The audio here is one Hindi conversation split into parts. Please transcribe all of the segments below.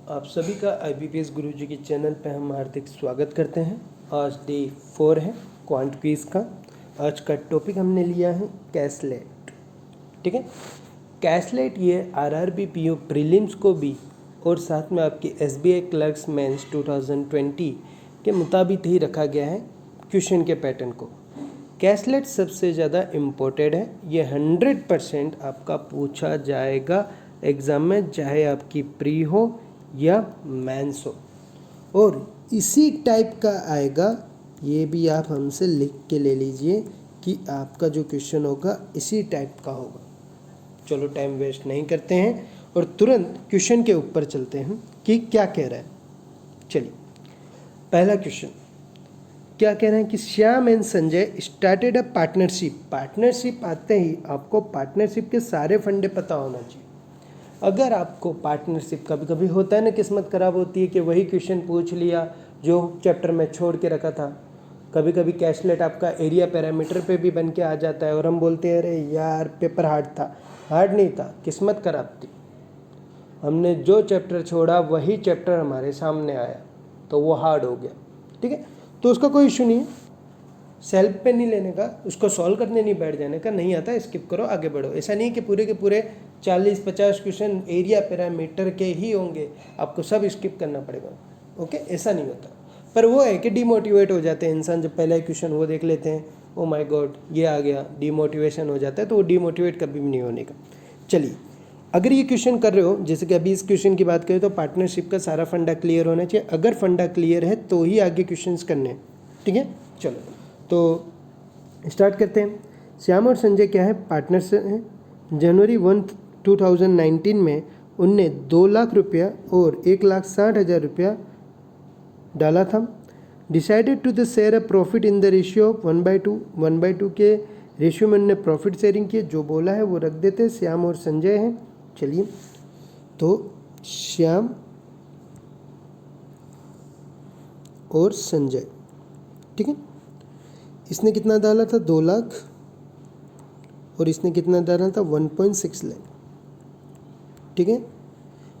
आप सभी का IBPS गुरुजी के चैनल पे हम हार्दिक स्वागत करते हैं। आज डे 4 है क्वांट क्विज का। आज का टॉपिक हमने लिया है कैशलेट। ठीक है, कैशलेट ये RRB PO प्रीलिम्स को भी और साथ में आपकी SBI क्लर्क्स मेंस 2020 के मुताबिक ही रखा गया है क्वेश्चन के पैटर्न को। कैशलेट सबसे ज़्यादा इम्पोर्टेड है, ये 100% आपका पूछा जाएगा एग्ज़ाम में, चाहे आपकी प्री हो या मेंस हो, और इसी टाइप का आएगा। ये भी आप हमसे लिख के ले लीजिए कि आपका जो क्वेश्चन होगा इसी टाइप का होगा। चलो टाइम वेस्ट नहीं करते हैं और तुरंत क्वेश्चन के ऊपर चलते हैं कि क्या कह रहा है। चलिए, पहला क्वेश्चन क्या कह रहे हैं कि Shyam and Sanjay started a partnership. Partnership आते ही आपको पार्टनरशिप के सारे फंडे पता होना चाहिए। अगर आपको पार्टनरशिप, कभी कभी होता है ना, किस्मत खराब होती है कि वही क्वेश्चन पूछ लिया जो चैप्टर में छोड़ के रखा था। कभी कभी कैशलेट आपका एरिया पैरामीटर पे भी बन के आ जाता है और हम बोलते हैं अरे यार पेपर हार्ड था। हार्ड नहीं था, किस्मत खराब थी। हमने जो चैप्टर छोड़ा वही चैप्टर हमारे सामने आया तो वो हार्ड हो गया। ठीक है, तो उसका कोई इशू नहीं है, सेल्फ पे नहीं लेने का, उसको सॉल्व करने नहीं बैठ जाने का। नहीं आता स्किप करो, आगे बढ़ो। ऐसा नहीं कि पूरे के पूरे 40-50 क्वेश्चन एरिया पैरामीटर के ही होंगे, आपको सब स्किप करना पड़ेगा। ओके, ऐसा नहीं होता। पर वो है कि डिमोटिवेट हो जाते हैं इंसान जब पहला क्वेश्चन वो देख लेते हैं, ओ माय गॉड ये आ गया, डिमोटिवेशन हो जाता है। तो वो डिमोटिवेट कभी भी नहीं होने का। चलिए, अगर ये क्वेश्चन कर रहे हो, जैसे कि अभी इस क्वेश्चन की बात करें तो पार्टनरशिप का सारा फंडा क्लियर होना चाहिए। अगर फंडा क्लियर है तो ही आगे क्वेश्चंस करने हैं। ठीक है, चलो तो स्टार्ट करते हैं। श्याम और संजय क्या है, पार्टनर्स हैं। जनवरी 1, 2019 में उनने 2 लाख रुपया और 1,60,000 रुपया डाला था। Decided to the share a profit in the ratio of 1/2 के रेशियो में उन्होंने प्रॉफिट शेयरिंग किए। जो बोला है वो रख देते, श्याम और संजय हैं। चलिए, तो श्याम और संजय, ठीक है। इसने कितना डाला था, 2 लाख, और इसने कितना डाला था, 1.6 लाख। ठीक है,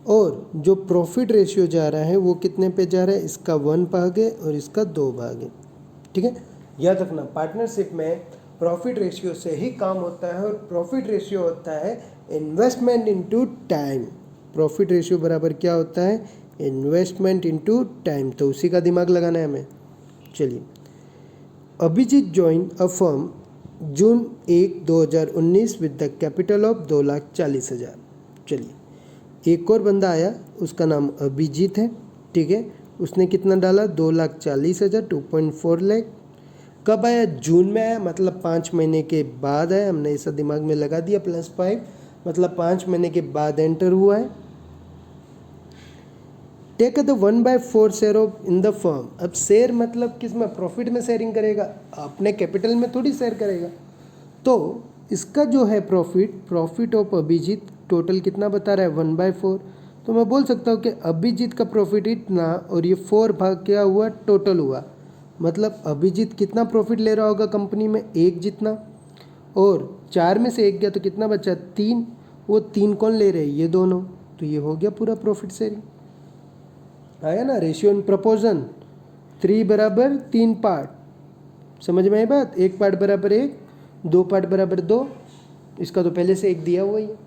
और जो प्रॉफिट रेशियो जा रहा है वो कितने पे जा रहा है, इसका 1 भाग है और इसका 2 भाग है। ठीक है, याद रखना पार्टनरशिप में प्रॉफिट रेशियो से ही काम होता है, और प्रॉफिट रेशियो होता है investment into time. Profit ratio बराबर क्या होता है, इन्वेस्टमेंट इनटू टाइम। तो उसी का दिमाग लगाना है हमें। चलिए, Abhijeet join a firm June 1, 2019 with the capital of 2,40,000। चलिए, एक और बंदा आया, उसका नाम अभिजीत है। ठीक है, उसने कितना डाला, 2,40,000, 2.4 लाख। कब आया, जून में आया, मतलब 5 महीने के बाद आया। हमने ऐसा दिमाग में लगा दिया, +5 मतलब 5 महीने के बाद एंटर हुआ है। Take the 1/4 share of in the firm. अब शेयर मतलब किस में, प्रॉफिट में शेयरिंग करेगा, अपने कैपिटल में थोड़ी शेयर करेगा। तो इसका जो है प्रॉफिट ऑफ अभिजीत टोटल कितना बता रहा है, 1/4। तो मैं बोल सकता हूँ कि अभिजीत का प्रॉफिट इतना और ये 4 भाग क्या हुआ, टोटल हुआ। मतलब अभिजीत कितना प्रॉफिट ले रहा होगा कंपनी में, 1 जितना, और 4 में से 1 गया तो कितना बचा, 3। वो 3 कौन ले रहे हैं, ये दोनों। तो ये हो गया पूरा प्रॉफिट शेयरिंग। आया ना, रेशियो एंड प्रपोजन, 3 बराबर 3 पार्ट। समझ में आई बात, 1 पार्ट बराबर 1, 2 पार्ट बराबर 2। इसका तो पहले से 1 दिया हुआ ही है।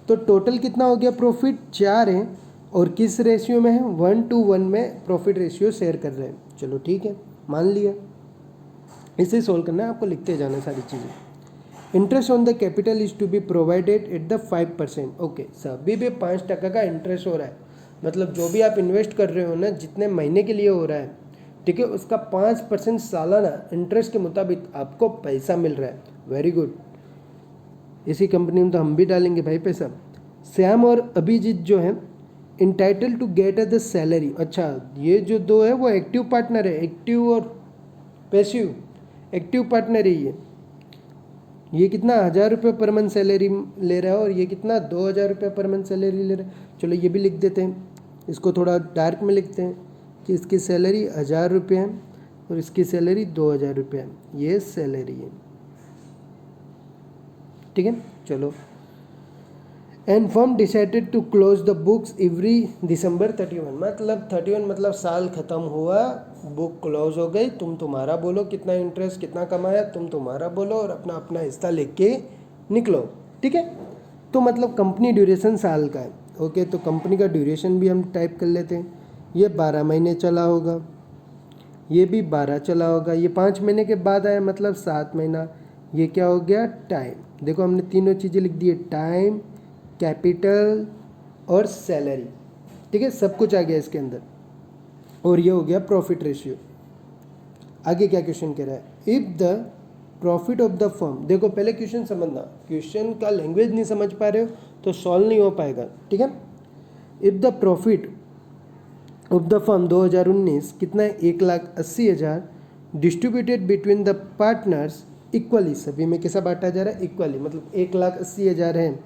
तो टोटल कितना हो गया, प्रॉफिट 4 है, और किस रेशियो में है, 1:1 में प्रॉफिट रेशियो शेयर कर रहे हैं। चलो ठीक है, मान लिया। इसे सोल्व करना है आपको, लिखते जाना सारी चीज़ें। Interest on the capital is to be provided at the 5%। Okay, सभी पे 5% का इंटरेस्ट हो रहा है। मतलब जो भी आप इन्वेस्ट कर रहे हो ना, जितने महीने के लिए हो रहा है, ठीक है, उसका 5% सालाना इंटरेस्ट के मुताबिक आपको पैसा मिल रहा है। वेरी गुड, इसी कंपनी में तो हम भी डालेंगे भाई पैसा। श्याम और अभिजीत जो है entitled to get the salary. अच्छा, ये जो 2 है वो एक्टिव पार्टनर है, एक्टिव और पैसिव। एक्टिव पार्टनर है ये कितना 1,000 रुपये पर मंथ सैलरी ले रहा है, और ये कितना 2,000 रुपये पर मंथ सैलरी ले रहा है। चलो ये भी लिख देते हैं, इसको थोड़ा डार्क में लिखते हैं कि इसकी सैलरी 1,000 रुपये है और इसकी सैलरी 2,000 रुपये है। ये सैलरी है, ठीक है। चलो, and firm decided to close the books every December 31, मतलब 31 मतलब साल ख़त्म हुआ, बुक क्लोज हो गई, तुम तुम्हारा बोलो कितना इंटरेस्ट कितना कमाया, तुम तुम्हारा बोलो और अपना अपना हिस्सा लेके निकलो, ठीक है। तो मतलब कंपनी ड्यूरेशन साल का है, ओके। तो कंपनी का ड्यूरेशन भी हम टाइप कर लेते हैं, ये 12 महीने चला होगा, ये भी 12 चला होगा, ये 5 महीने के बाद आया मतलब 7 महीना, ये क्या हो गया टाइम। देखो हमने तीनों चीज़ें लिख दी है, टाइम, कैपिटल और सैलरी, ठीक है, सब कुछ आ गया इसके अंदर। और ये हो गया प्रॉफिट रेशियो। आगे क्या क्वेश्चन कह रहा है, if the profit of the firm, देखो पहले क्वेश्चन समझना, क्वेश्चन का लैंग्वेज नहीं समझ पा रहे हो तो सॉल्व नहीं हो पाएगा, ठीक है। If the profit of the firm 2019 कितना है, 1,80,000 distributed between the partners equally, सभी में कैसा बांटा जा रहा है इक्वली, मतलब 1,80,000 है,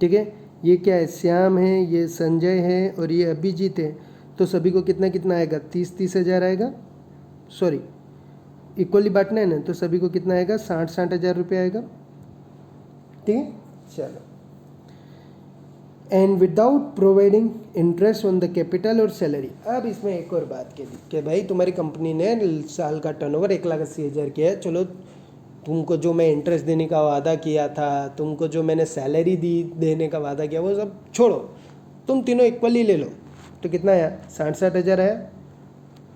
ठीक है। ये क्या है, श्याम है, ये संजय है और ये अभिजीत है, तो सभी को कितना कितना आएगा, 30,000 आएगा, सॉरी इक्वली बांटना है ना, तो सभी को कितना आएगा, 60,000 रुपये आएगा, ठीक है। चलो, and without providing interest on the capital और सैलरी। अब इसमें एक और बात कह दी कि भाई तुम्हारी कंपनी ने साल का टर्नओवर 1,80,000 किया है, चलो तुमको जो मैं इंटरेस्ट देने का वादा किया था, तुमको जो मैंने सैलरी देने का वादा किया, वो सब छोड़ो, तुम तीनों इक्वली ले लो। तो कितना आया, 60,000 आया।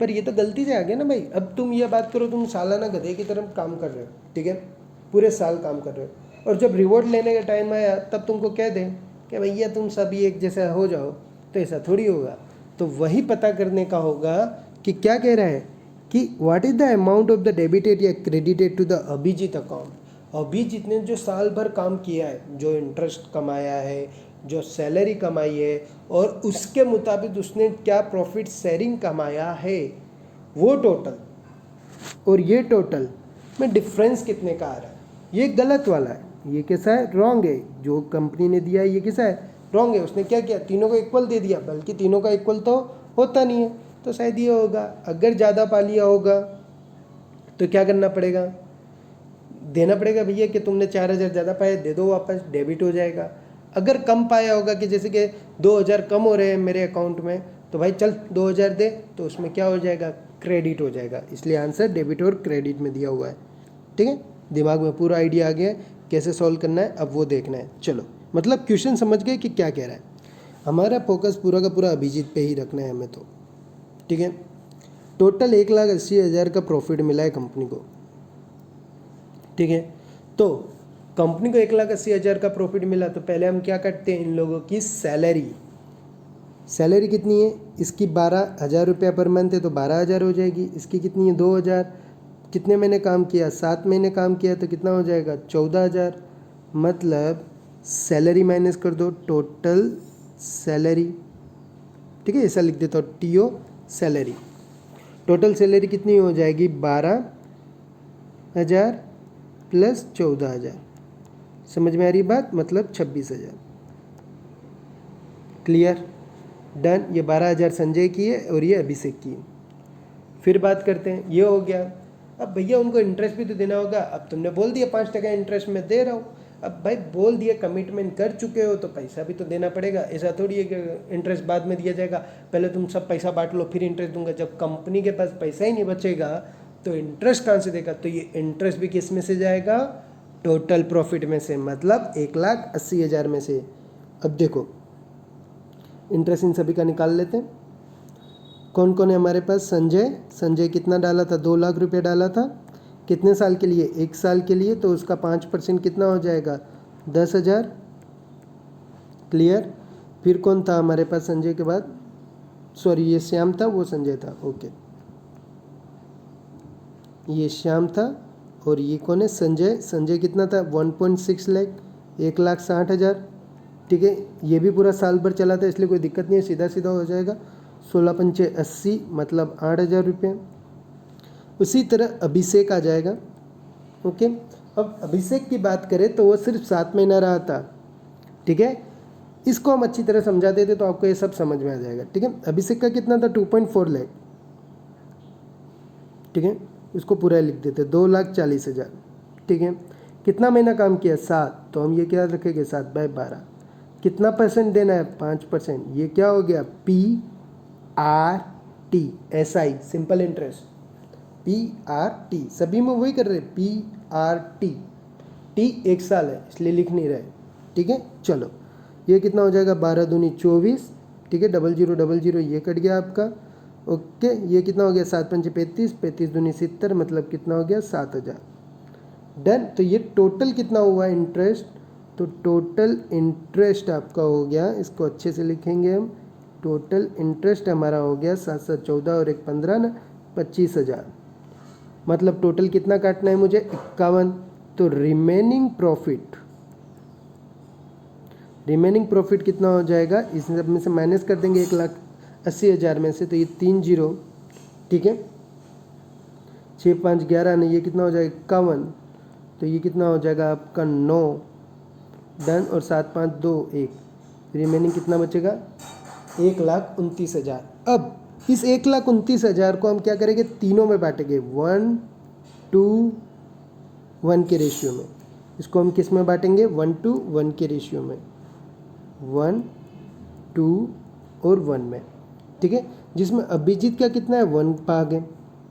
पर ये तो गलती से आ गया ना भाई। अब तुम ये बात करो, तुम सालाना गधे की तरह काम कर रहे हो, ठीक है, पूरे साल काम कर रहे हो, और जब रिवॉर्ड लेने का टाइम आया तब तुमको कह दें कि भैया तुम सभी एक जैसा हो जाओ, तो ऐसा थोड़ी होगा। तो वही पता करने का होगा कि क्या कह रहा है कि what is the amount of the debited या credited to the Abhijit account. Abhijit ने जो साल भर काम किया है, जो इंटरेस्ट कमाया है, जो सैलरी कमाई है, और उसके मुताबिक उसने क्या प्रॉफिट शेयरिंग कमाया है, वो टोटल और ये टोटल में डिफरेंस कितने का आ रहा है। ये गलत वाला है, ये कैसा है, रॉन्ग है। जो कंपनी ने दिया है ये कैसा है, रॉन्ग है। उसने क्या किया, तीनों को इक्वल दे दिया, बल्कि तीनों का इक्वल तो होता नहीं है, तो शायद ये होगा। अगर ज़्यादा पा लिया होगा तो क्या करना पड़ेगा, देना पड़ेगा भैया कि तुमने 4,000 ज़्यादा पाए, दे दो वापस, डेबिट हो जाएगा। अगर कम पाया होगा कि जैसे कि 2,000 कम हो रहे हैं मेरे अकाउंट में, तो भाई चल 2,000 दे, तो उसमें क्या हो जाएगा, क्रेडिट हो जाएगा। इसलिए आंसर डेबिट और क्रेडिट में दिया हुआ है, ठीक है। दिमाग में पूरा आइडिया आ गया है, कैसे सॉल्व करना है अब वो देखना है। चलो, मतलब क्वेश्चन समझ गए कि क्या कह रहा है। हमारा फोकस पूरा का पूरा अभिजीत पे ही रखना है हमें, तो ठीक है। टोटल 1,80,000 का प्रॉफिट मिला है कंपनी को, ठीक है। तो कंपनी को 1,80,000 का प्रॉफिट मिला, तो पहले हम क्या करते हैं, इन लोगों की सैलरी। सैलरी कितनी है इसकी, 12,000 रुपया पर मंथ है, तो 12,000 हो जाएगी। इसकी कितनी है, 2,000। कितने महीने काम किया, 7 महीने काम किया, तो कितना हो जाएगा, 14,000। मतलब सैलरी माइनस कर दो, टोटल सैलरी, ठीक है, ऐसा लिख देता हूँ, टीओ सैलरी। टोटल सैलरी कितनी हो जाएगी, 12,000 प्लस 14,000। समझ में आ रही बात, मतलब 26,000। Clear, done. ये 12,000 संजय की है और ये अभिषेक की है। फिर बात करते हैं, ये हो गया। अब भैया उनको इंटरेस्ट भी तो देना होगा। अब तुमने बोल दिया 5% इंटरेस्ट में दे रहा हूँ। अब भाई बोल दिया, कमिटमेंट कर चुके हो, तो पैसा भी तो देना पड़ेगा। ऐसा थोड़ी है कि इंटरेस्ट बाद में दिया जाएगा, पहले तुम सब पैसा बांट लो फिर इंटरेस्ट दूंगा। जब कंपनी के पास पैसा ही नहीं बचेगा तो इंटरेस्ट कहाँ से देगा। तो ये इंटरेस्ट भी किस में से जाएगा, टोटल प्रॉफिट में से, मतलब 1,80,000 में से। अब देखो इंटरेस्ट इन सभी का निकाल लेते हैं। कौन कौन है हमारे पास, संजय कितना डाला था, 2 लाख रुपये डाला था। कितने साल के लिए, 1 साल के लिए, तो उसका 5% कितना हो जाएगा, 10,000। क्लियर। फिर कौन था हमारे पास संजय के बाद, सॉरी ये श्याम था, वो संजय था, ओके। ये श्याम था और ये कौन है, संजय कितना था, 1.6 लाख, 1,60,000, ठीक है। ये भी पूरा साल भर चला था, इसलिए कोई दिक्कत नहीं है, सीधा सीधा हो जाएगा। 16×5 80, मतलब 8,000 रुपये। उसी तरह अभिषेक आ जाएगा, ओके। अब अभिषेक की बात करें तो वो सिर्फ 7 महीना रहा था, ठीक है। इसको हम अच्छी तरह समझा देते तो आपको ये सब समझ में आ जाएगा, ठीक है। अभिषेक का कितना था, 2.4 लाख, ठीक है। इसको पूरा लिख देते, 2,40,000, ठीक है। कितना महीना काम किया 7, तो हम ये क्या रखेंगे 7/12। कितना परसेंट देना है 5%, ये क्या हो गया PRT, SI simple interest, PRT सभी में वही कर रहे हैं PRT, T 1 साल है इसलिए लिख नहीं रहे, ठीक है। चलो ये कितना हो जाएगा 12 दूनी 24, ठीक है, 0000 ये कट गया आपका, ओके। ये कितना हो गया 7 पंचे 35, 35 दूनी 70, मतलब कितना हो गया 7000, डन। तो ये टोटल कितना हुआ इंटरेस्ट, तो टोटल इंटरेस्ट आपका हो गया, इसको अच्छे से लिखेंगे हम, टोटल इंटरेस्ट हमारा हो गया 7 7 14 और 1 15 ना 25,000, मतलब टोटल कितना काटना है मुझे 51। तो रिमेनिंग प्रॉफिट कितना हो जाएगा, इस सब में से माइनस कर देंगे 1,80,000 में से, तो ये 3 0, ठीक है, 6 5 11 नहीं, ये कितना हो जाएगा 51, तो ये कितना हो जाएगा आपका 9, डन। और 7 5 2 1, रिमेनिंग कितना बचेगा 1,29,000। अब इस 1,29,000 को हम क्या करेंगे, तीनों में बांटेंगे 1:1 के रेशियो में। इसको हम किस में बांटेंगे 1:1 के रेशियो में, 1 2 और 1 में, ठीक है। जिसमें अभिजीत का कितना है 1 भाग है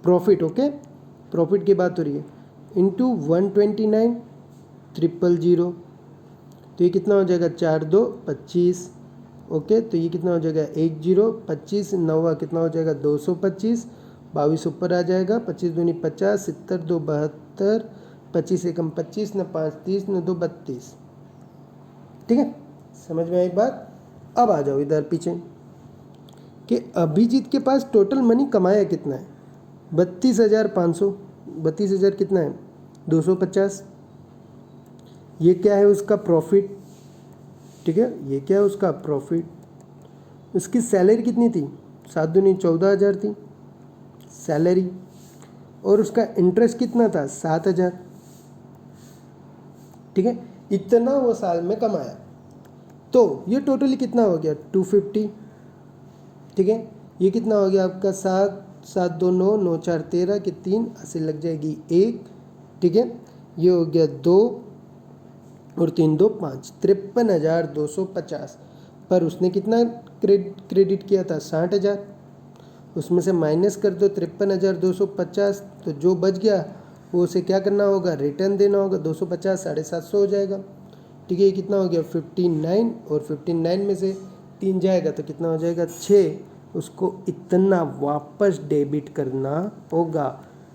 प्रॉफिट, ओके, प्रॉफिट की बात हो रही है, इंटू 129 000, तो ये कितना हो जाएगा 4 2 25, ओके। तो ये कितना हो जाएगा 10 25 9 कितना हो जाएगा 225, 22 ऊपर आ जाएगा, 25 दूनी 50, 70 2 72, 25 एकम 25 न 5 30 न 2 32, ठीक है, समझ में आई बात। अब आ जाओ इधर पीछे कि अभिजीत के पास टोटल मनी कमाया कितना है 32,500, 32,000 कितना है 250, ये क्या है उसका प्रॉफिट, ठीक है, ये क्या है उसका प्रॉफिट। उसकी सैलरी कितनी थी 7 दूनी 14,000 थी सैलरी, और उसका इंटरेस्ट कितना था 7,000, ठीक है, इतना वो साल में कमाया। तो ये टोटली कितना हो गया 250, ठीक है। ये कितना हो गया आपका 7 7 2 9 9 4 13 की 3 80 लग जाएगी 1, ठीक है। ये हो गया 2 और 3 2 5, 53,250, पर उसने कितना क्रेडिट किया था 60,000, उसमें से माइनस कर दो 53,250, तो जो बच गया वो उसे क्या करना होगा रिटर्न देना होगा, 250 750 हो जाएगा, ठीक है। ये कितना हो गया 59, और 59 में से 3 जाएगा तो कितना हो जाएगा 6, उसको इतना वापस डेबिट करना होगा,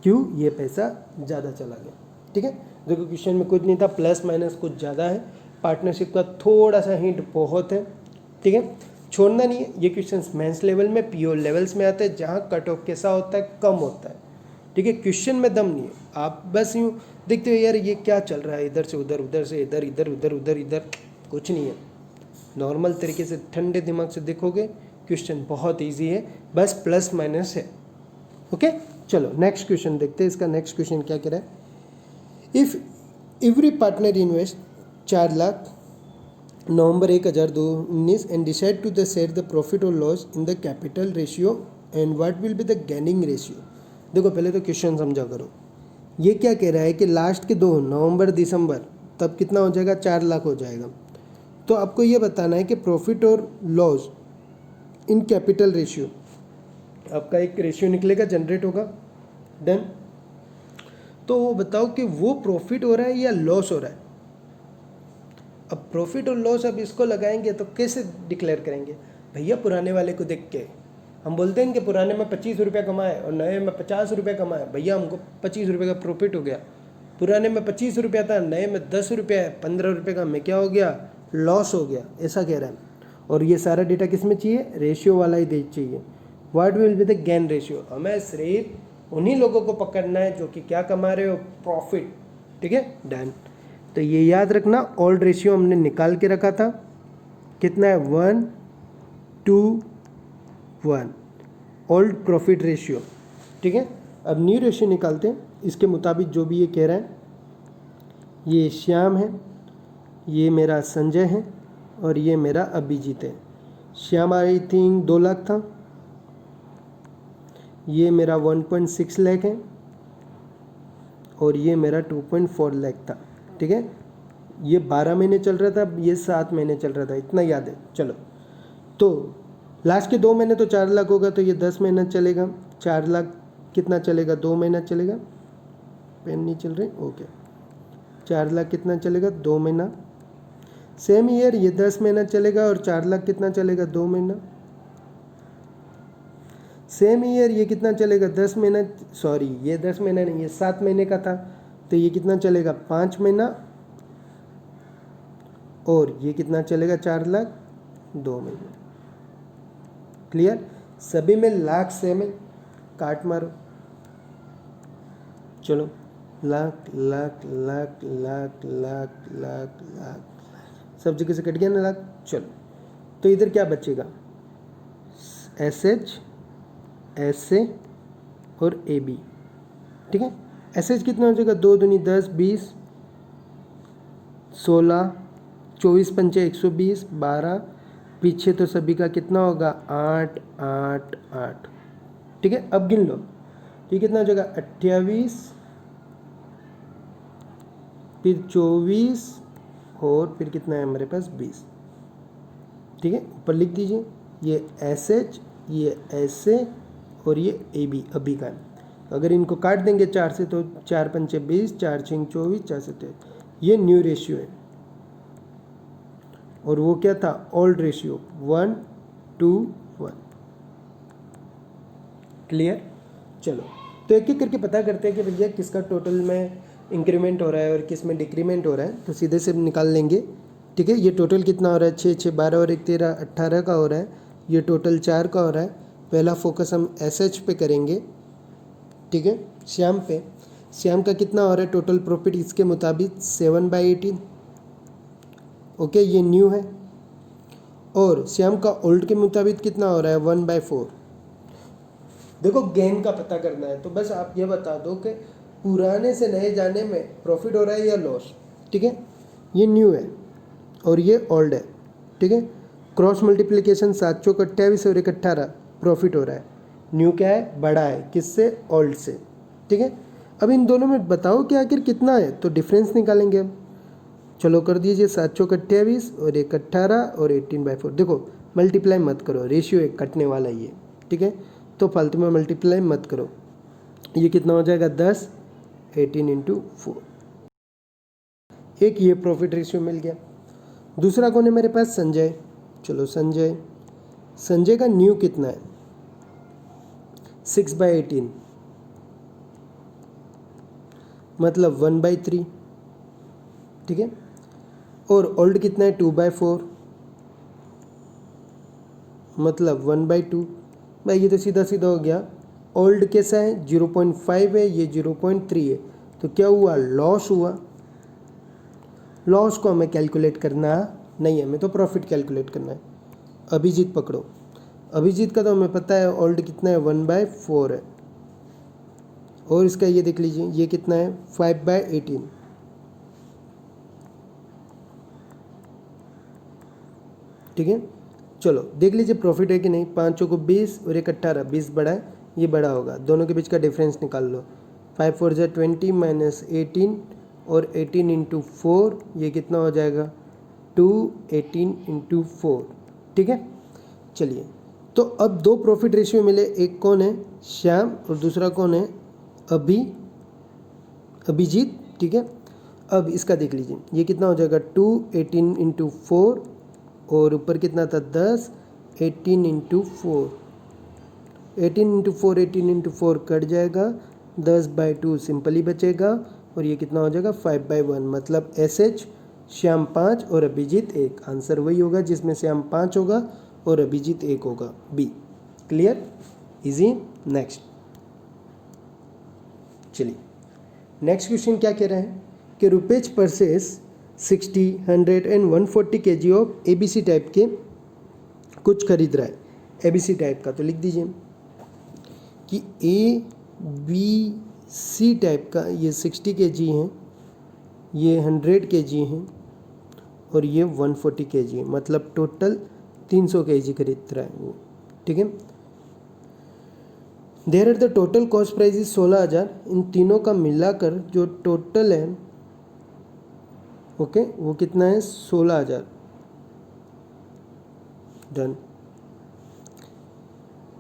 क्यों, ये पैसा ज़्यादा चला गया, ठीक है। देखो क्वेश्चन में कुछ नहीं था, प्लस माइनस कुछ ज़्यादा है, पार्टनरशिप का थोड़ा सा हिंट बहुत है, ठीक है, छोड़ना नहीं है। ये क्वेश्चन मेंस लेवल में पीओ लेवल्स में आते हैं, जहाँ कट ऑफ कैसा होता है कम होता है, ठीक है, क्वेश्चन में दम नहीं है, आप बस यूँ देखते हो यार ये क्या चल रहा है, इधर से उधर, उधर से इधर, इधर उधर, उधर इधर, कुछ नहीं है। नॉर्मल तरीके से ठंडे दिमाग से देखोगे क्वेश्चन बहुत ईजी है, बस प्लस माइनस है, ओके। चलो नेक्स्ट क्वेश्चन देखते हैं, इसका नेक्स्ट क्वेश्चन क्या कह रहा है, if every partner invest 4 lakh November 2019 and decide to the share the profit और loss in the capital ratio and what will be the gaining ratio. देखो पहले तो क्वेश्चन समझा करो, ये क्या कह रहा है कि लास्ट के 2 नवंबर दिसंबर तब कितना हो जाएगा 4 लाख हो जाएगा, तो आपको ये बताना है कि प्रॉफिट और लॉस इन कैपिटल रेशियो, आपका एक रेशियो निकलेगा जनरेट होगा, डन। तो वो बताओ कि वो प्रॉफिट हो रहा है या लॉस हो रहा है। अब प्रॉफिट और लॉस अब इसको लगाएंगे तो कैसे डिक्लेयर करेंगे, भैया पुराने वाले को देख के हम बोलते हैं कि पुराने में 25 रुपये कमाए और नए में 50 रुपये कमाए, भैया हमको 25 रुपये का प्रॉफिट हो गया, पुराने में 25 रुपया था नए में 10 रुपया है, 15 रुपये का हमें क्या हो गया लॉस हो गया, ऐसा कह रहा है। और ये सारा डेटा किस में चाहिए, रेशियो वाला ही दे चाहिए। What will be the gain ratio, हमें सिर्फ उन्हीं लोगों को पकड़ना है जो कि क्या कमा रहे हो प्रॉफिट, ठीक है, डन। तो ये याद रखना, ओल्ड रेशियो हमने निकाल के रखा था, कितना है 1:1 ओल्ड प्रॉफिट रेशियो, ठीक है। अब न्यू रेशियो निकालते हैं, इसके मुताबिक जो भी ये कह रहा है, ये श्याम है, ये मेरा संजय है और ये मेरा अभिजीत है। श्याम आई थिंक 2 लाख था, ये मेरा 1.6 लाख है और ये मेरा 2.4 लाख था, ठीक है, ये 12 महीने चल रहा था, ये 7 महीने चल रहा था, इतना याद है। चलो, तो लास्ट के 2 महीने तो 4 लाख होगा, तो ये 10 महीना चलेगा। 4 लाख कितना चलेगा, 2 महीना चलेगा। पेन नहीं चल रही, ओके। 4 लाख कितना चलेगा, 2 महीना। सेम ईयर ये 10 महीना चलेगा, और 4 लाख कितना चलेगा, 2 महीना। सेम ईयर ये कितना चलेगा, 10 महीना, सॉरी ये 10 महीना नहीं, ये 7 महीने का था, तो ये कितना चलेगा, 5 महीना। और ये कितना चलेगा, 4 लाख 2 महीने। क्लियर, सभी में लाख सेम है, काट मारो। चलो, लाख लाख लाख लाख लाख लाख लाख, सब जगह से कट गया ना लाख। चलो, तो इधर क्या बचेगा, एस एच, एस ए और ए बी। ठीक है, एस एच कितना हो जाएगा, 2 दूनी 10, 20, 16, 24 पंचे 120, 12, पीछे तो सभी का कितना होगा, 8 8 8। ठीक है, अब गिन लो, ये कितना हो जाएगा, 28, फिर 24, और फिर कितना है हमारे पास, 20। ठीक है, ऊपर लिख दीजिए, ये एस एच, ये एस ए, और ये ए बी अभी का है। अगर इनको काट देंगे 4 से, तो 4 पंचे 20, 4 6 24, 4 7, ये न्यू रेशियो है। और वो क्या था, ओल्ड रेशियो, 1 2 1। क्लियर। चलो, तो एक एक करके पता करते हैं कि भैया किसका टोटल में इंक्रीमेंट हो रहा है और किस में डिक्रीमेंट हो रहा है, तो सीधे से निकाल लेंगे। ठीक है, ये टोटल कितना हो रहा है, 6 6 12 और 1 13 18 का हो रहा है। ये टोटल 4 का हो रहा है। पहला फोकस हम एस एच पे करेंगे। ठीक है, श्याम पे, श्याम का कितना हो रहा है टोटल प्रॉफिट, इसके मुताबिक 7/18। ओके, ये न्यू है। और श्याम का ओल्ड के मुताबिक कितना हो रहा है, 1/4। देखो, गेन का पता करना है, तो बस आप ये बता दो कि पुराने से नए जाने में प्रॉफिट हो रहा है या लॉस। ठीक है, ये न्यू है और ये ओल्ड है। ठीक है, क्रॉस मल्टीप्लिकेशन 7 चौक 28 और 1 18, प्रॉफिट हो रहा है। न्यू क्या है, बड़ा है, किससे, ओल्ड से। ठीक है, अब इन दोनों में बताओ कि आखिर कितना है, तो डिफरेंस निकालेंगे हम। चलो कर दीजिए, 7 चौक 28 और 1 18 और 18/4। देखो, मल्टीप्लाई मत करो, रेशियो एक कटने वाला ही है। ठीक है, तो फालतू में मल्टीप्लाई मत करो। ये कितना हो जाएगा, 10, 18 × 4। एक ये प्रॉफिट रेशियो मिल गया। दूसरा कौन है मेरे पास, संजय। चलो, संजय, संजय का न्यू कितना है, 6/18, मतलब 1/3। ठीक है, और ओल्ड कितना है, 2/4, मतलब 1/2। भाई ये तो सीधा सीधा हो गया। ओल्ड कैसा है, 0.5 है, ये 0.3 है, तो क्या हुआ, लॉस हुआ। लॉस को हमें कैलकुलेट करना नहीं है, हमें तो प्रॉफिट कैलकुलेट करना है। अभिजीत पकड़ो, अभिजीत का तो हमें पता है ओल्ड कितना है, 1/4 है। और इसका ये देख लीजिए, ये कितना है, 5/18। ठीक है, चलो देख लीजिए प्रॉफिट है कि नहीं। 5 चौको 20 और 1 18, 20 बड़ा है, ये बड़ा होगा। दोनों के बीच का डिफरेंस निकाल लो। 5 4 = 20 माइनस 18 और 18 × 4, ये कितना हो जाएगा, 218 × 4। ठीक है, चलिए, तो अब 2 प्रॉफिट रेशियो मिले। एक कौन है, श्याम, और दूसरा कौन है, अभिजीत। ठीक है, अब इसका देख लीजिए, ये कितना हो जाएगा, 218 × 4, और ऊपर कितना था, 10, 18 × 4। 18 × 4, 18 × 4 कट जाएगा, 10/2 सिंपली बचेगा, और ये कितना हो जाएगा, 5/1। मतलब एस एच, श्याम 5 और अभिजीत 1। आंसर वही होगा जिसमें श्याम 5 होगा और अभिजीत 1 होगा, बी। Clear, easy. नेक्स्ट, चलिए नेक्स्ट क्वेश्चन क्या कह रहा है कि rupees purchase 60, 100 and 140 kg of ABC type के कुछ खरीद रहा है। ABC टाइप का तो लिख दीजिए कि ABC टाइप का ये 60 kg हैं, ये 100 kg हैं और ये 140 kg है, मतलब टोटल 300 kg खरीद रहा है वो। ठीक है, there are the total cost price is 16,000। इन तीनों का मिलाकर जो टोटल है ओके, वो कितना है 16,000। डन।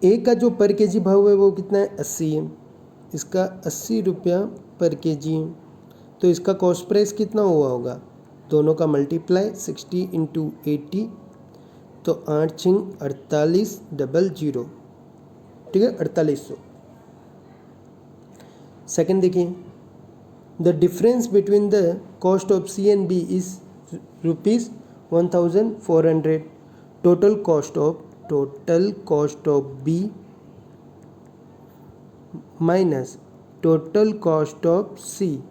ए का जो पर केजी भाव है वो कितना है 80 है, इसका 80 रुपया पर केजी है। तो इसका कॉस्ट प्राइस कितना हुआ होगा, दोनों का मल्टीप्लाई 60 इंटू 80, तो 8 छिंग 48 डबल जीरो, ठीक है 4800। सेकेंड देखिए, the difference between the cost of C and B is ₹1400। Total cost of B minus total cost of C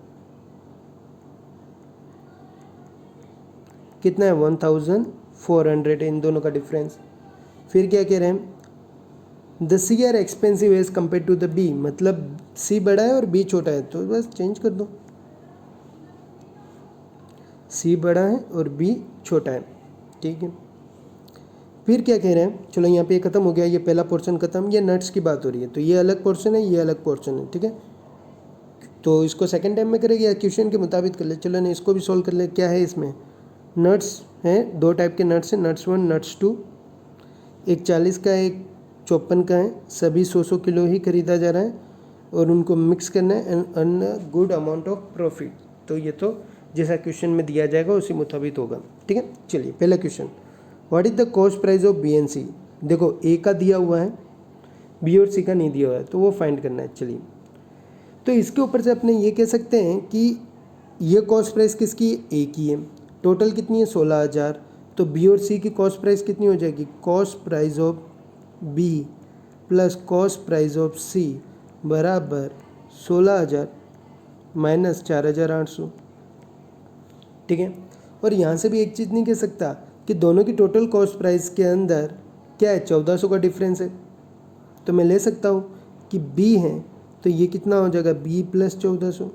कितना है 1400 है, इन दोनों का डिफरेंस। फिर क्या कह रहे हैं, the C are expensive as compare to the B, मतलब सी बड़ा है और बी छोटा है, तो बस चेंज कर दो, सी बड़ा है और बी छोटा है, ठीक है। फिर क्या कह रहे हैं, चलो यहाँ पे ये खत्म हो गया, ये पहला पोर्शन खत्म, ये नट्स की बात हो रही है, तो ये अलग पोर्शन है, ये अलग पोर्शन है, ठीक है। तो इसको सेकंड टाइम में करेंगे या क्वेश्चन के मुताबिक कर ले, चलो नहीं इसको भी सॉल्व कर ले। क्या है इसमें, नट्स हैं, दो टाइप के नट्स हैं, नट्स 1 नट्स 2, एक 40 का एक 54 का है, सभी 100 किलो ही खरीदा जा रहा है और उनको मिक्स करना है and earn a good amount of profit. तो ये तो जैसा क्वेश्चन में दिया जाएगा उसी मुताबिक होगा, ठीक है। चलिए पहला question, what is the cost price of B and C. देखो ए का दिया हुआ है, बी और सी का नहीं दिया हुआ है, तो वो फाइंड करना है। चलिए, तो इसके ऊपर से अपने ये कह सकते हैं कि ये कॉस्ट प्राइस किसकी, ए की है, टोटल कितनी है 16,000, तो बी और सी की कॉस्ट प्राइस कितनी हो जाएगी, cost price of B plus cost price of C बराबर 16,000 माइनस 4,800, ठीक है। और यहाँ से भी एक चीज़ नहीं कह सकता कि दोनों की टोटल कॉस्ट प्राइस के अंदर क्या है 1,400 का डिफरेंस है, तो मैं ले सकता हूँ कि बी है तो ये कितना हो जाएगा बी प्लस 1,400,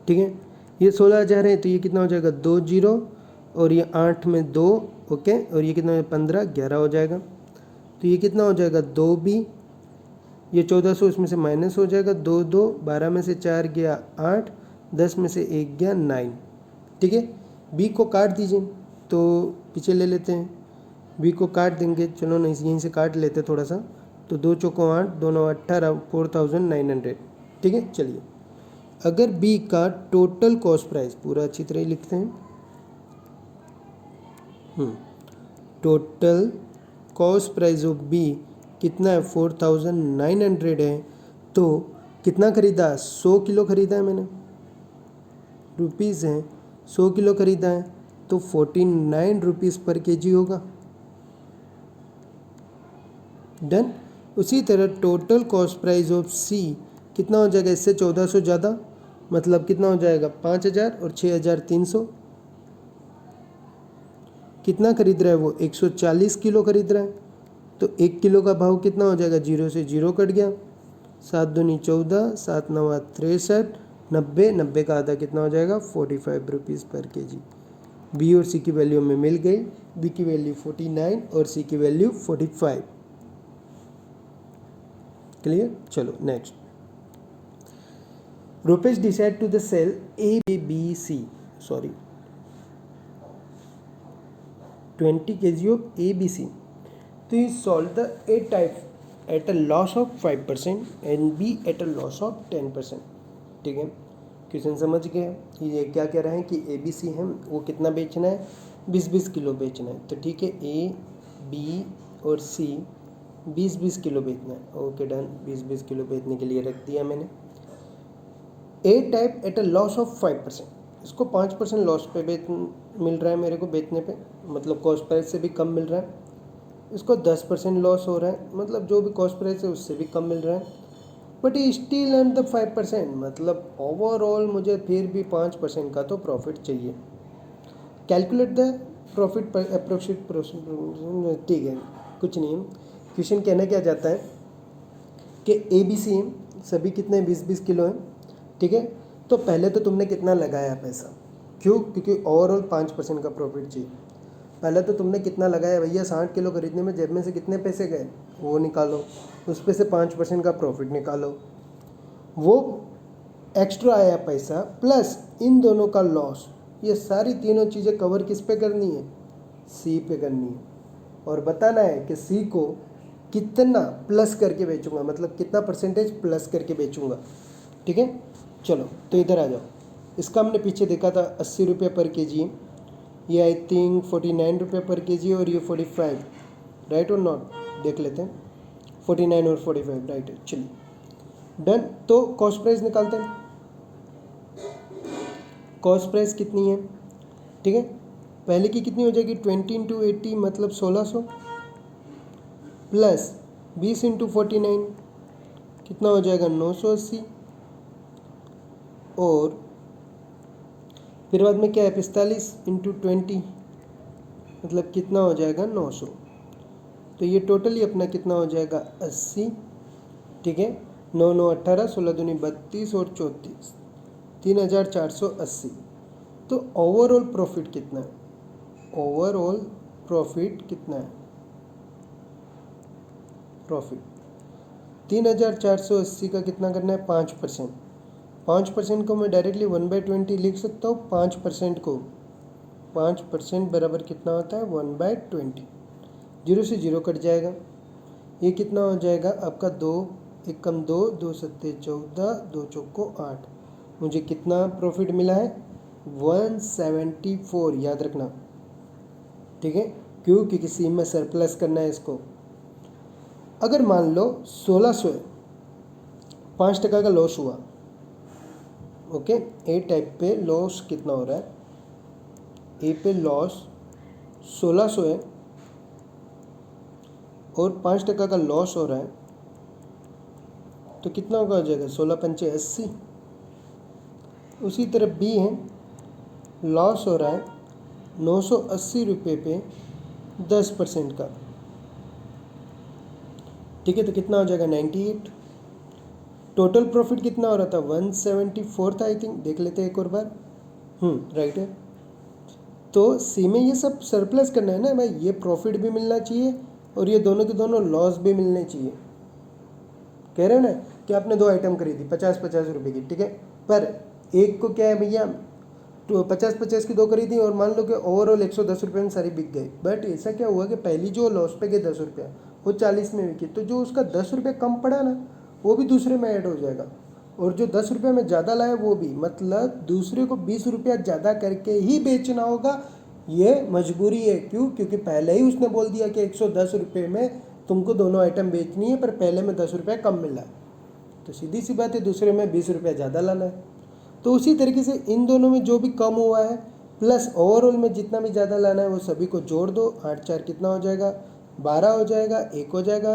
ठीक है। ये 16,000 है तो ये कितना हो जाएगा 2 जीरो और ये 8 में 2, ओके, और ये कितना 15 11 हो जाएगा, तो ये कितना हो जाएगा 2b, ये 1,400 इसमें से माइनस हो जाएगा, 2 2 12 में से 4 गया 8, 10 में से 1 गया 9, ठीक है। बी को काट दीजिए, तो पीछे ले लेते हैं, बी को काट देंगे, चलो नहीं यहीं से काट लेते थोड़ा सा, तो 2 चौको 8, दोनों 18, 4,900, ठीक है। चलिए, अगर बी का टोटल कॉस्ट प्राइस, पूरा अच्छी तरह लिखते हैं, total cost price of B कितना है 4,900 है, तो कितना खरीदा 100 किलो खरीदा है मैंने, रुपीज़ हैं 100 किलो खरीदा है, तो 49 रुपीज़ पर केजी होगा। डन। उसी तरह total cost price of C कितना हो जाएगा, इससे 1,400 ज़्यादा, मतलब कितना हो जाएगा 5,000 और 6,300। कितना खरीद रहा है वो 140 किलो खरीद रहा है, तो 1 किलो का भाव कितना हो जाएगा, 0 से 0 कट गया, 7 दूनी 14, 7 नवा 63, 90, 90 का आधा कितना हो जाएगा 45 रुपीज़ पर केजी। बी और सी की वैल्यू में मिल गई, बी की वैल्यू 49 और सी की वैल्यू 45। क्लियर। चलो next, Rupesh decide to the sell ABC 20 kg of ABC. तो you solve the A type at a loss of 5% and B at a loss of 10%. ठीक है, क्वेश्चन समझ गए। ये क्या कह रहे हैं कि ABC है वो कितना बेचना है, 20-20 किलो बेचना है, तो ठीक है A, B और C 20-20 किलो बेचना है, ओके डन। 20-20 किलो बेचने के लिए रख दिया मैंने। A type at a loss of 5%, इसको 5% लॉस पे मिल रहा है मेरे को बेचने पे, मतलब कॉस्ट प्राइस से भी कम मिल रहा है। इसको 10% लॉस हो रहा है, मतलब जो भी कॉस्ट प्राइस है उससे भी कम मिल रहा है, बट ये स्टिल अर्न द 5%, मतलब ओवरऑल मुझे फिर भी 5% का तो प्रॉफिट चाहिए। कैलकुलेट द प्रॉफिट पर अप्रोक्सीमेट, ठीक है कुछ नहीं है। क्वेश्चन कहना क्या जाता है कि ABC सभी कितने 20-20 किलो हैं, ठीक है। तो पहले तो तुमने कितना लगाया पैसा, क्यों, क्योंकि ओवरऑल 5% का प्रॉफिट चाहिए। पहले तो तुमने कितना लगाया भैया, 60 किलो खरीदने में जेब में से कितने पैसे गए वो निकालो, उस पे से 5% का प्रॉफिट निकालो। वो एक्स्ट्रा आया पैसा प्लस इन दोनों का लॉस, ये सारी तीनों चीज़ें कवर किस पे करनी है, सी पे करनी है। और बताना है कि सी को कितना प्लस करके बेचूंगा, मतलब कितना परसेंटेज प्लस करके बेचूंगा। ठीक है, चलो तो इधर आ जाओ। इसका हमने पीछे देखा था 80 रुपये पर केजी, ये आई थिंक 49 रुपये पर केजी और ये 45, राइट और नॉट, देख लेते हैं। 49 और 45 राइट है, चलिए डन। तो कॉस्ट प्राइस निकालते हैं। कॉस्ट प्राइस कितनी है, ठीक है, पहले की कितनी हो जाएगी 20 इंटू 80 मतलब 1600 प्लस 20 इंटू 49 कितना हो जाएगा 980 और फिर बाद में क्या है 45 इंटू 20 मतलब कितना हो जाएगा 900। तो ये टोटली अपना कितना हो जाएगा 80, ठीक है, 9 9 18 16 दूनी 32 और 34 3480। तो ओवरऑल प्रॉफिट कितना है, ओवरऑल प्रॉफिट कितना है, प्रॉफिट 3480 का कितना करना है 5%। 5% को मैं डायरेक्टली 1/20 लिख सकता हूँ। 5% को 5% बराबर कितना होता है 1/20, 0 से 0 कट जाएगा। ये कितना हो जाएगा आपका 2 एक कम 2 2 सत्ते 14 2 चौको 8। मुझे कितना प्रॉफिट मिला है 174, याद रखना, ठीक है, क्यों, क्योंकि सी में सरप्लस करना है इसको। अगर मान लो 1600 है, 5% का लॉस हुआ, ओके, ए टाइप पे लॉस कितना हो रहा है, ए पे लॉस 1600 है और 5% का लॉस हो रहा है, तो कितना होगा हो जाएगा 16 पंचे 80। उसी तरह बी है, लॉस हो रहा है 980 रुपये पे 10% का, ठीक है, तो कितना हो जाएगा 98। टोटल प्रॉफिट कितना हो रहा था 174 था आई थिंक, देख लेते हैं एक और बार। राइट है। तो सी में ये सब सरप्लस करना है ना भाई, ये प्रॉफिट भी मिलना चाहिए और ये दोनों के दोनों लॉस भी मिलने चाहिए। कह रहे हो ना कि आपने 2 आइटम खरीदी 50-50 रुपये की, ठीक है, पर एक को क्या है भैया तो 50-50 की 2 खरीदी और मान लो कि ओवरऑल 110 रुपये में सारी बिक गई। बट ऐसा क्या हुआ कि पहली जो लॉस पे गई 10 रुपया वो 40 में बिकी, तो जो उसका 10 रुपये कम पड़ा ना वो भी दूसरे में ऐड हो जाएगा, और जो 10 रुपये में ज़्यादा लाया वो भी, मतलब दूसरे को 20 रुपया ज़्यादा करके ही बेचना होगा। ये मजबूरी है, क्यों, क्योंकि पहले ही उसने बोल दिया कि 110 रुपये में तुमको दोनों आइटम बेचनी है, पर पहले में 10 रुपया कम मिला है, तो सीधी सी बात है दूसरे में 20 रुपया ज़्यादा लाना है। तो उसी तरीके से इन दोनों में जो भी कम हुआ है प्लस ओवरऑल में जितना भी ज़्यादा लाना है वो सभी को जोड़ दो। 8 4 कितना हो जाएगा 12 हो जाएगा, 1 हो जाएगा,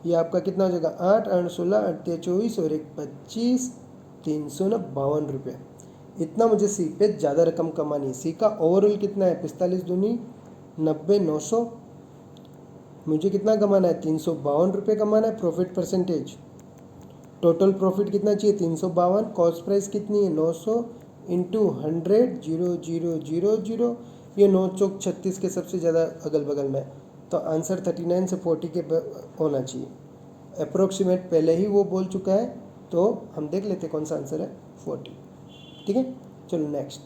ये आपका कितना हो जाएगा 8 8 16 8 3 24 और 1 25 352 रुपये। इतना मुझे सी पे ज़्यादा रकम कमानी है। सी का ओवरऑल कितना है 45 दूनी 90 900, मुझे कितना कमाना है 352 रुपये कमाना है प्रॉफिट परसेंटेज। टोटल प्रॉफिट कितना चाहिए 352, कॉस्ट प्राइस कितनी है 900 इंटू 100 0 0 0 0, ये 9 चौक 36 के सबसे ज़्यादा अगल बगल में, तो आंसर 39 से 40 के होना चाहिए। अप्रोक्सीमेट पहले ही वो बोल चुका है, तो हम देख लेते कौन सा आंसर है 40, ठीक है। चलो next,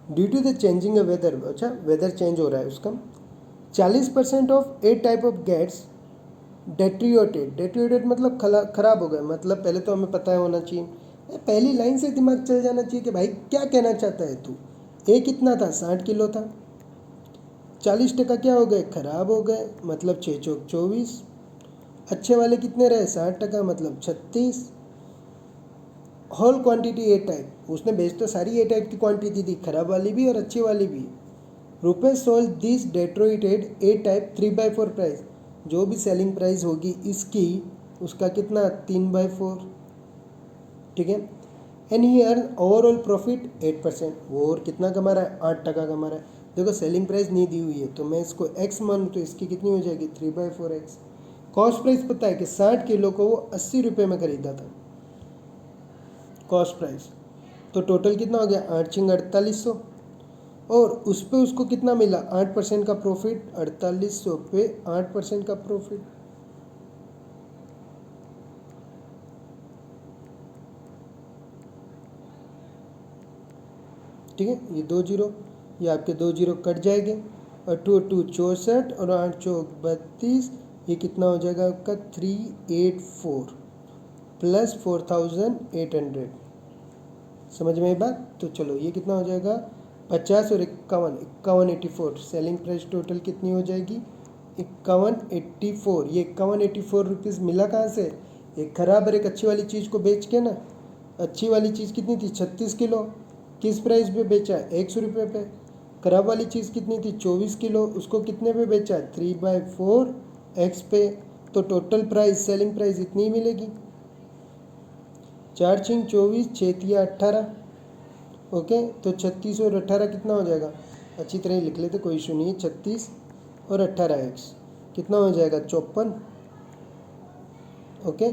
due to the changing weather, अच्छा वेदर चेंज हो रहा है उसका, 40% of A type of gates deteriorated. Deteriorated मतलब खराब हो गए, मतलब पहले तो हमें पता होना चाहिए, पहली लाइन से दिमाग चल जाना चाहिए कि भाई क्या कहना चाहता है तू। ए कितना था 60 किलो था, 40% क्या हो गए खराब हो गए, मतलब 6 चौक 24। अच्छे वाले कितने रहे 60%, मतलब 36। होल क्वांटिटी ए टाइप, उसने बेच तो सारी ए टाइप की क्वांटिटी थी, खराब वाली भी और अच्छी वाली भी। रुपये सोल्ड दिस डेट्रोइटेड ए टाइप 3/4 प्राइस, जो भी सेलिंग प्राइस होगी इसकी उसका कितना 3/4, ठीक है। And he earn overall profit 8%, वो और कितना कमा रहा है 8% कमा रहा है। देखो सेलिंग प्राइस नहीं दी हुई है तो मैं इसको x मानूँ तो इसकी कितनी हो जाएगी 3/4x। कॉस्ट प्राइस पता है कि 60 किलो को वो 80 रुपये में खरीदा था कॉस्ट प्राइस, तो टोटल कितना हो गया 8 छिंग 4800, और उस पर उसको कितना मिला 8% का प्रॉफिट, 4800 पे 8% का प्रॉफिट, ठीक है, ये 2 जीरो, ये आपके 2 जीरो कट जाएंगे और 2 2 64 और 8 चौक 32, ये कितना हो जाएगा आपका 384 प्लस 4800। समझ में ये बात? तो चलो ये कितना हो जाएगा 50 और 51 सेलिंग प्राइस टोटल कितनी हो जाएगी 5184। ये 5184 रुपीज़ मिला कहाँ से? एक ख़राब और एक अच्छी वाली चीज़ को बेच के ना। अच्छी वाली चीज़ कितनी थी 36 किलो, किस प्राइस पे बेचा 100 रुपये पे। ख़राब वाली चीज़ कितनी थी 24 किलो, उसको कितने पे बेचा 3/4 एक्स पे। तो टोटल प्राइस सेलिंग प्राइस इतनी ही मिलेगी। 4 छिंग 24, 6 तिया 18। ओके, तो 36 और 18 कितना हो जाएगा? अच्छी तरह लिख लेते, कोई इशू नहीं है। 36 और 18 एक्स कितना हो जाएगा 54। ओके,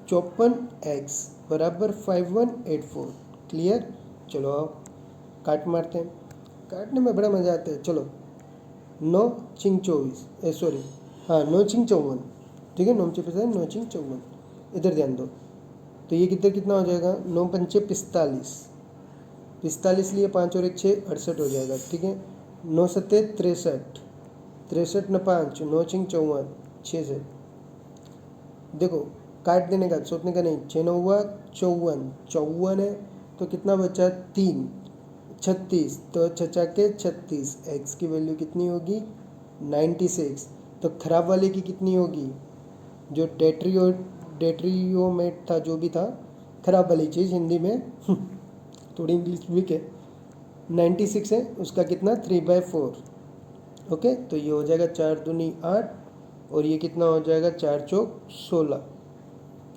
54 एक्स बराबर 5184। क्लियर? चलो आओ काट मारते हैं। काटने में बड़ा मज़ा आता है। चलो 9 छिंग 24, सॉरी हाँ 9 छिंग 54, ठीक है 9 छिंग 54, इधर ध्यान दो। तो ये कितना हो जाएगा 9 पंचे 45, 45 लिए 5 और 1 6 68 हो जाएगा, ठीक है। 9 सत्ते 63, 63 न 5 9 छिंग 54, 6 से देखो काट देने का, सोचने का नहीं। 6 9 हुआ 54, 54 है तो कितना बचा 3 36, तो चचा के 36, एक्स की वैल्यू कितनी होगी 96। तो खराब वाले की कितनी होगी? जो डेट्रियोमेट था, जो भी था खराब वाली चीज़ हिंदी में थोड़ी इंग्लिश वीक है, 96 है, उसका कितना 3/4। ओके, तो ये हो जाएगा 4 दूनी 8 और ये कितना हो जाएगा 4 चौक 16,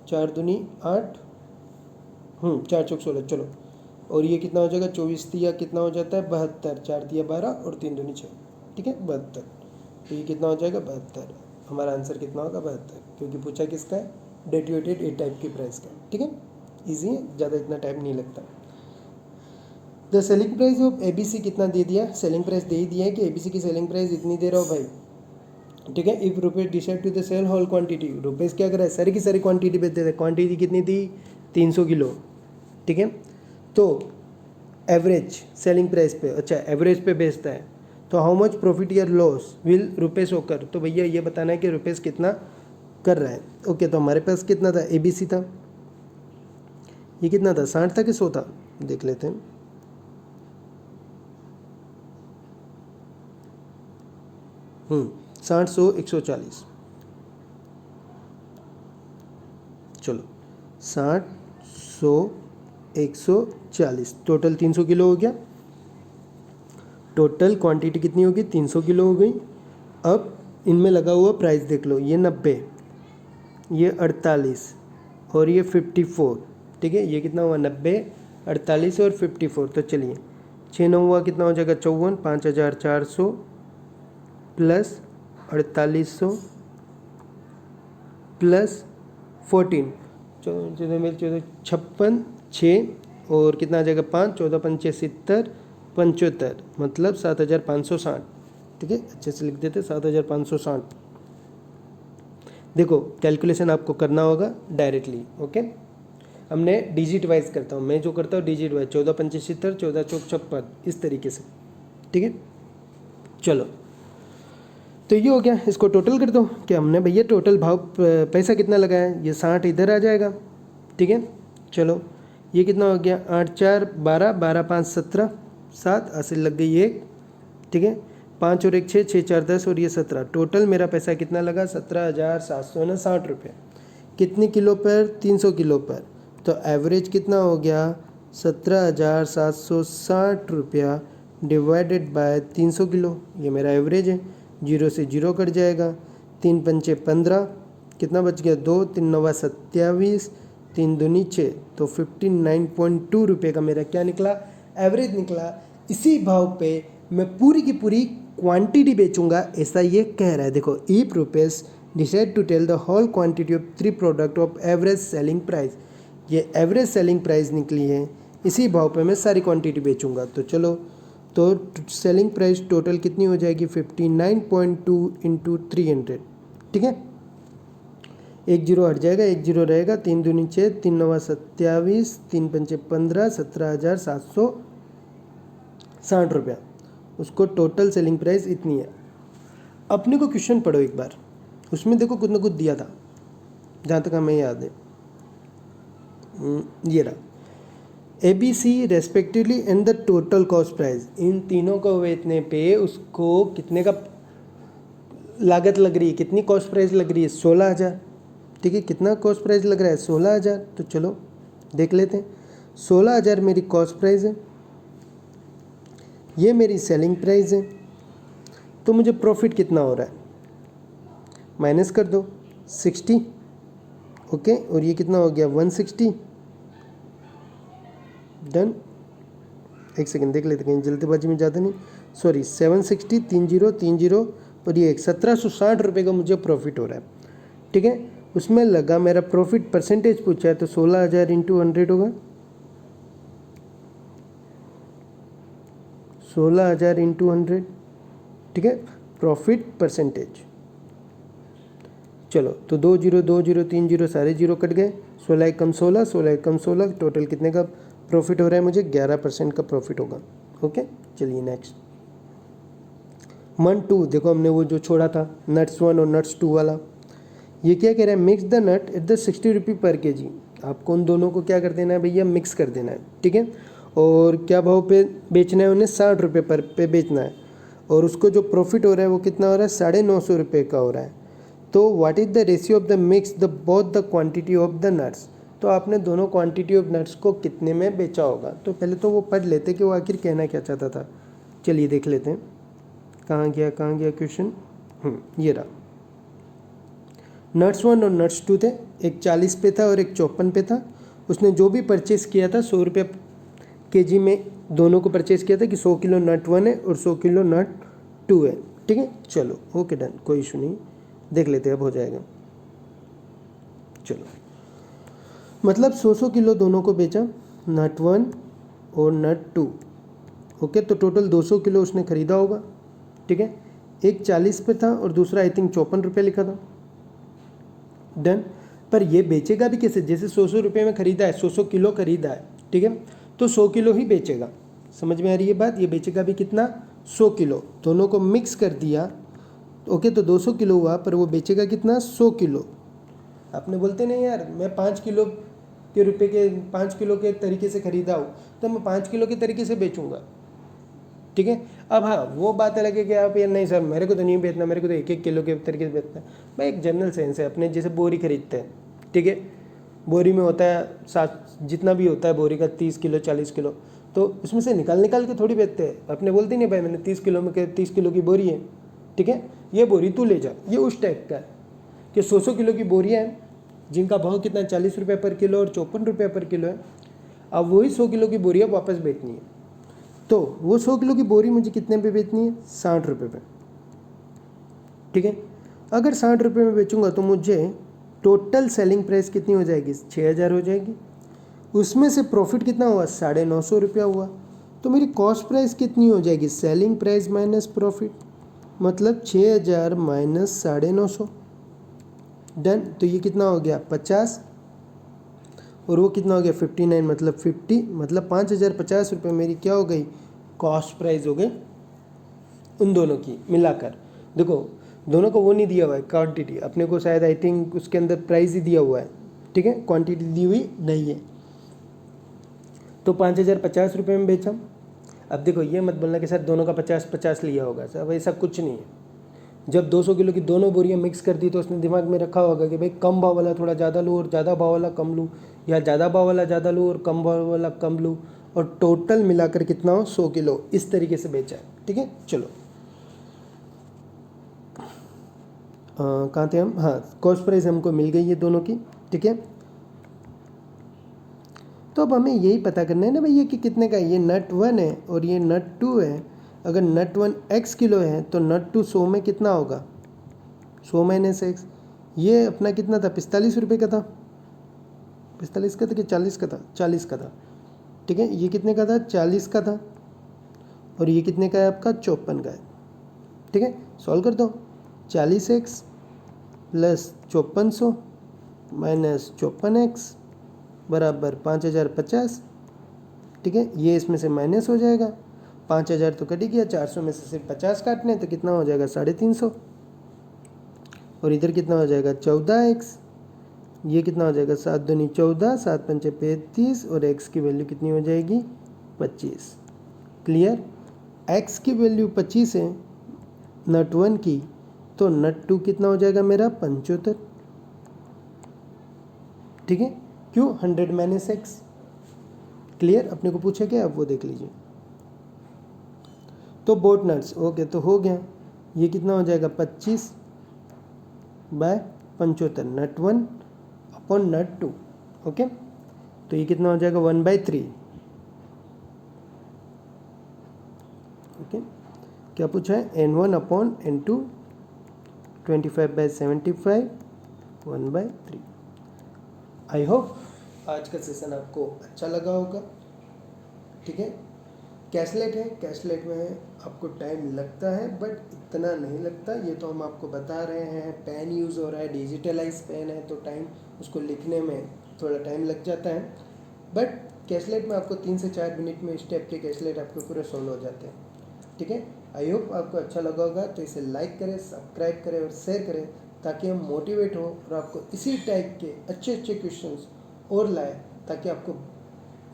4 दूनी 8, 4 चौक 16। चलो, और ये कितना हो जाएगा 24 तिया कितना हो जाता है 72, 4 तिया 12 और 3 दूनी 6, ठीक है 72। तो ये कितना हो जाएगा 72। हमारा आंसर कितना होगा 72, क्योंकि पूछा किसका है डेटिवेटेड ए टाइप की प्राइस का, ठीक है। ईजी है, ज़्यादा इतना टाइम नहीं लगता। The selling price of ABC कितना दे दिया? सेलिंग प्राइस दे ही दिया है कि ABC की सेलिंग प्राइस इतनी दे रहा हो भाई, ठीक है। If rupees decide to the sell whole quantity, rupees क्या कर रहा है सारी की सारी क्वांटिटी बेच देते हैं। क्वांटिटी कितनी थी 300 किलो, ठीक है। तो एवरेज सेलिंग प्राइस पे, अच्छा एवरेज पे बेचता है, तो हाउ मच प्रॉफिट या लॉस विल रुपीज़ होकर, तो भैया ये बताना है कि रुपीज़ कितना कर रहा है। ओके, तो हमारे पास कितना था ABC था, ये कितना था 60 था कि 100 था, देख लेते हैं। हम्म 60 100 140, चलो 60 100 140, टोटल 300 किलो हो गया। टोटल क्वांटिटी कितनी होगी 300 किलो हो गई। अब इनमें लगा हुआ प्राइस देख लो, ये 90, ये 48 और ये 54, ठीक है। ये कितना हुआ 90 48 और 54। तो चलिए 6 9 हुआ कितना हो जाएगा 54, 5400 प्लस 4800 प्लस 14, 14 56 6 और कितना आ जाएगा 5, 14 पंचे 70 75, मतलब 7560, ठीक है। अच्छे से लिख देते 7560। देखो कैलकुलेशन आपको करना होगा डायरेक्टली, ओके। हमने डिजिट वाइज करता हूँ, मैं जो करता हूँ डिजिट वाइज, 14 पंचे 70, 14 चौक 56, इस तरीके से, ठीक है। चलो तो ये हो गया, इसको टोटल कर दो कि हमने भैया टोटल भाव पैसा कितना लगाया, ये 60 इधर आ जाएगा, ठीक है। चलो ये कितना हो गया 8 4 12, 12 5 17, 7 80 लग गई 1, ठीक है। 5 और 1 6, 6 4 10 और ये 17, टोटल मेरा पैसा कितना लगा 17,760 रुपये। कितनी किलो पर 300 किलो पर, तो एवरेज कितना हो गया 17,760 रुपया डिवाइडेड बाय 300 किलो, ये मेरा एवरेज है। 0 से 0 कट जाएगा, 3 पंचे 15, कितना बच गया 2, 3 9 27, 3 दूनी 6, तो 59.2 रुपये का मेरा क्या निकला एवरेज निकला। इसी भाव पे मैं पूरी की पूरी क्वांटिटी बेचूंगा, ऐसा ये कह रहा है। देखो if rupees decide to tell the whole quantity of 3 product of average selling price, ये एवरेज सेलिंग प्राइस निकली है, इसी भाव पे मैं सारी क्वांटिटी बेचूंगा। तो चलो, तो सेलिंग प्राइस टोटल कितनी हो जाएगी 59.2 इंटू 300, ठीक है। 1 जीरो हट जाएगा, 1 जीरो रहेगा, 3 दूनी 6, 3 9 27, 3 पंचे 15, 17,760 ₹60, उसको टोटल सेलिंग प्राइस इतनी है। अपने को क्वेश्चन पढ़ो एक बार, उसमें देखो कुछ ना कुछ दिया था जहाँ तक हमें याद है। ये रहा ABC respectively and the total cost price, इन तीनों को बेचने पे उसको कितने का लागत लग रही है, कितनी कॉस्ट प्राइस लग रही है, 16,000। ठीक है, कितना कॉस्ट प्राइस लग रहा है, 16,000। तो चलो देख लेते हैं। 16,000 मेरी कॉस्ट प्राइस है, ये मेरी सेलिंग प्राइस है। तो मुझे प्रॉफिट कितना हो रहा है, माइनस कर दो 60। ओके, और ये कितना हो गया 160। डन। एक सेकंड देख लेते, कहीं जल्दीबाजी में ज़्यादा नहीं, सॉरी 760, 3030 और ये 1760 का मुझे प्रॉफिट हो रहा है। ठीक है, उसमें लगा मेरा प्रॉफिट परसेंटेज पूछा है तो 16,000 इंटू 100 होगा, 16,000 इंटू 100। ठीक है, प्रॉफिट परसेंटेज। चलो तो 20 20 30 सारे जीरो कट गए, 16 कम 16, 16 कम 16, टोटल कितने का प्रॉफिट हो रहा है मुझे, 11% का प्रॉफिट होगा। ओके, चलिए नेक्स्ट। मंथ 2 देखो, हमने वो जो छोड़ा था नट्स 1 और नट्स 2 वाला, ये क्या कह रहा है, mix the nut at the 60 रुपी पर kg। आपको उन दोनों को क्या कर देना है भैया, मिक्स कर देना है। ठीक है, और क्या भाव पे बेचना है उन्हें, 60 रुपये पर पे बेचना है, और उसको जो प्रॉफिट हो रहा है वो कितना हो रहा है, 950 रुपये का हो रहा है। तो what is the ratio of the mix the both the quantity of the nuts, तो आपने दोनों क्वांटिटी ऑफ नट्स को कितने में बेचा होगा। तो पहले तो वो पढ़ लेते कि वो आखिर कहना क्या चाहता था। चलिए देख लेते हैं, कहाँ गया क्वेश्चन। ये रहा, नट्स 1 और नट्स 2 थे, एक 40 पे था और एक 54 पे था। उसने जो भी परचेस किया था 100 रुपये kg में दोनों को परचेस किया था कि 100 किलो नट 1 है और 100 किलो नट 2 है। ठीक है, चलो ओके डन, कोई इशू नहीं, देख लेते हैं अब हो जाएगा। चलो, मतलब 100 किलो दोनों को बेचा, नट 1 और नट 2। ओके, तो टोटल 200 किलो उसने ख़रीदा होगा। ठीक है, एक 40 पे था और दूसरा आई थिंक 54 रुपये लिखा था। डन। पर ये बेचेगा भी कैसे, जैसे 100 रुपये में ख़रीदा है, 100 किलो ख़रीदा है। ठीक है, तो 100 किलो ही बेचेगा, समझ में आ रही है बात। ये बेचेगा भी कितना, 100 किलो, दोनों को मिक्स कर दिया। ओके, तो 200 किलो हुआ, पर वो बेचेगा कितना, 100 किलो। आपने बोलते नहीं यार, मैं 5 किलो के रुपए के 5 किलो के तरीके से ख़रीदा हूँ तो मैं 5 किलो के तरीके से बेचूंगा। ठीक है, अब हाँ वो बात अलग है कि आप यार नहीं सर मेरे को तो नहीं बेचना, मेरे को तो 1-1 किलो के तरीके से बेचना है। भाई एक जनरल सेंस है, अपने जैसे बोरी खरीदते हैं। ठीक है, बोरी में होता है 7 जितना भी होता है बोरी का, 30 किलो 40 किलो, तो उसमें से निकाल के थोड़ी बेचते हैं। अपने बोलते नहीं भाई मैंने 30 किलो में 30 किलो की बोरी है, ठीक है, ये बोरी तू ले जा। ये उस टाइप का है कि 100 किलो की बोरियाँ हैं जिनका भाव कितना 40 रुपये पर किलो और 54 रुपये पर किलो है। अब वही 100 किलो की बोरियाँ वापस बेचनी है, तो वो 100 किलो की बोरी मुझे कितने पे बेचनी है, 60 रुपये पे। ठीक है, अगर 60 रुपये में बेचूंगा तो मुझे टोटल सेलिंग प्राइस कितनी हो जाएगी, 6,000 हो जाएगी। उसमें से प्रॉफिट कितना हुआ, 950 रुपया हुआ। तो मेरी कॉस्ट प्राइस कितनी हो जाएगी, सेलिंग प्राइस माइनस प्रॉफिट, मतलब 6,000 माइनस 950। डन। तो ये कितना हो गया 50 और वो कितना हो गया 59, मतलब 50, मतलब 5,050 रुपये मेरी क्या हो गई, कॉस्ट प्राइस हो गई उन दोनों की मिलाकर। देखो दोनों को वो नहीं दिया हुआ है क्वांटिटी, अपने को शायद आई थिंक उसके अंदर प्राइस ही दिया हुआ है। ठीक है, क्वांटिटी दी हुई नहीं है। तो 5,050 रुपये में बेचा। अब देखो ये मत बोलना कि सर दोनों का 50-50 लिया होगा, सर ऐसा कुछ नहीं है। जब 200 किलो की दोनों बोरियां मिक्स कर दी तो उसने दिमाग में रखा होगा कि भाई कम भाव वाला थोड़ा ज़्यादा लूँ और ज़्यादा भाव वाला कम लूँ, या ज़्यादा भाव वाला ज़्यादा लूँ और कम भाव वाला कम लूँ, और टोटल मिलाकर कितना हो 100 किलो, इस तरीके से बेचा है। ठीक है, चलो कहाँ थे हम, हाँ कॉस्ट प्राइस हमको मिल गई है दोनों की। ठीक है, तो अब हमें यही पता करना है ना भैया कि कितने का है। ये नट 1 है और ये नट 2 है। अगर नट 1 x किलो है तो नट 2 100 में कितना होगा, 100 माइनस x। ये अपना कितना था, 45 रुपये का था, 45 का था कि 40 का था, 40 का था। ठीक है, ये कितने का था, 40 का था, और ये कितने का है आपका, 54 का है। ठीक है, सॉल्व कर दो, 40x प्लस 5400 माइनस 54x बराबर 5,050। ठीक है, ये इसमें से माइनस हो जाएगा 5000 तो कट ही गया, 400 में से सिर्फ 50 काटने हैं तो कितना हो जाएगा 350। और इधर कितना हो जाएगा 14x, ये कितना हो जाएगा 7 दूनी 14, 7 पंचे 35 और x की वैल्यू कितनी हो जाएगी 25। क्लियर। x की वैल्यू 25 है नट 1 की, तो नट 2 कितना हो जाएगा मेरा 75। ठीक है, क्यों 100 माइनस x। क्लियर, अपने को पूछा क्या, आप वो देख लीजिए। तो बोट नट्स ओके, तो हो गया, ये कितना हो जाएगा 25 बाय 75 नट 1 अपॉन नट 2। ओके, तो ये कितना हो जाएगा 1/3। ओके, क्या पूछा है N1 upon N2, 25/75 1/3। I hope आज का सेशन आपको अच्छा लगा होगा। ठीक है, कैशलेट है, कैशलेट में आपको टाइम लगता है बट इतना नहीं लगता, ये तो हम आपको बता रहे हैं। पेन यूज़ हो रहा है, डिजिटलाइज पेन है, तो टाइम उसको लिखने में थोड़ा टाइम लग जाता है, बट कैशलेट में आपको 3 से 4 मिनट में स्टेप के कैशलेट आपको पूरे सॉल्व हो जाते हैं। ठीक है, आई होप आपको अच्छा लगा होगा, तो इसे लाइक करें, सब्सक्राइब करें और शेयर करें, ताकि हम मोटिवेट हो और आपको इसी टाइप के अच्छे अच्छे क्वेश्चंस और लाए, ताकि आपको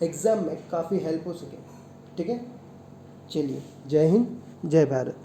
एग्ज़ाम में काफ़ी हेल्प हो सके। ठीक है, चलिए, जय हिंद, जय भारत।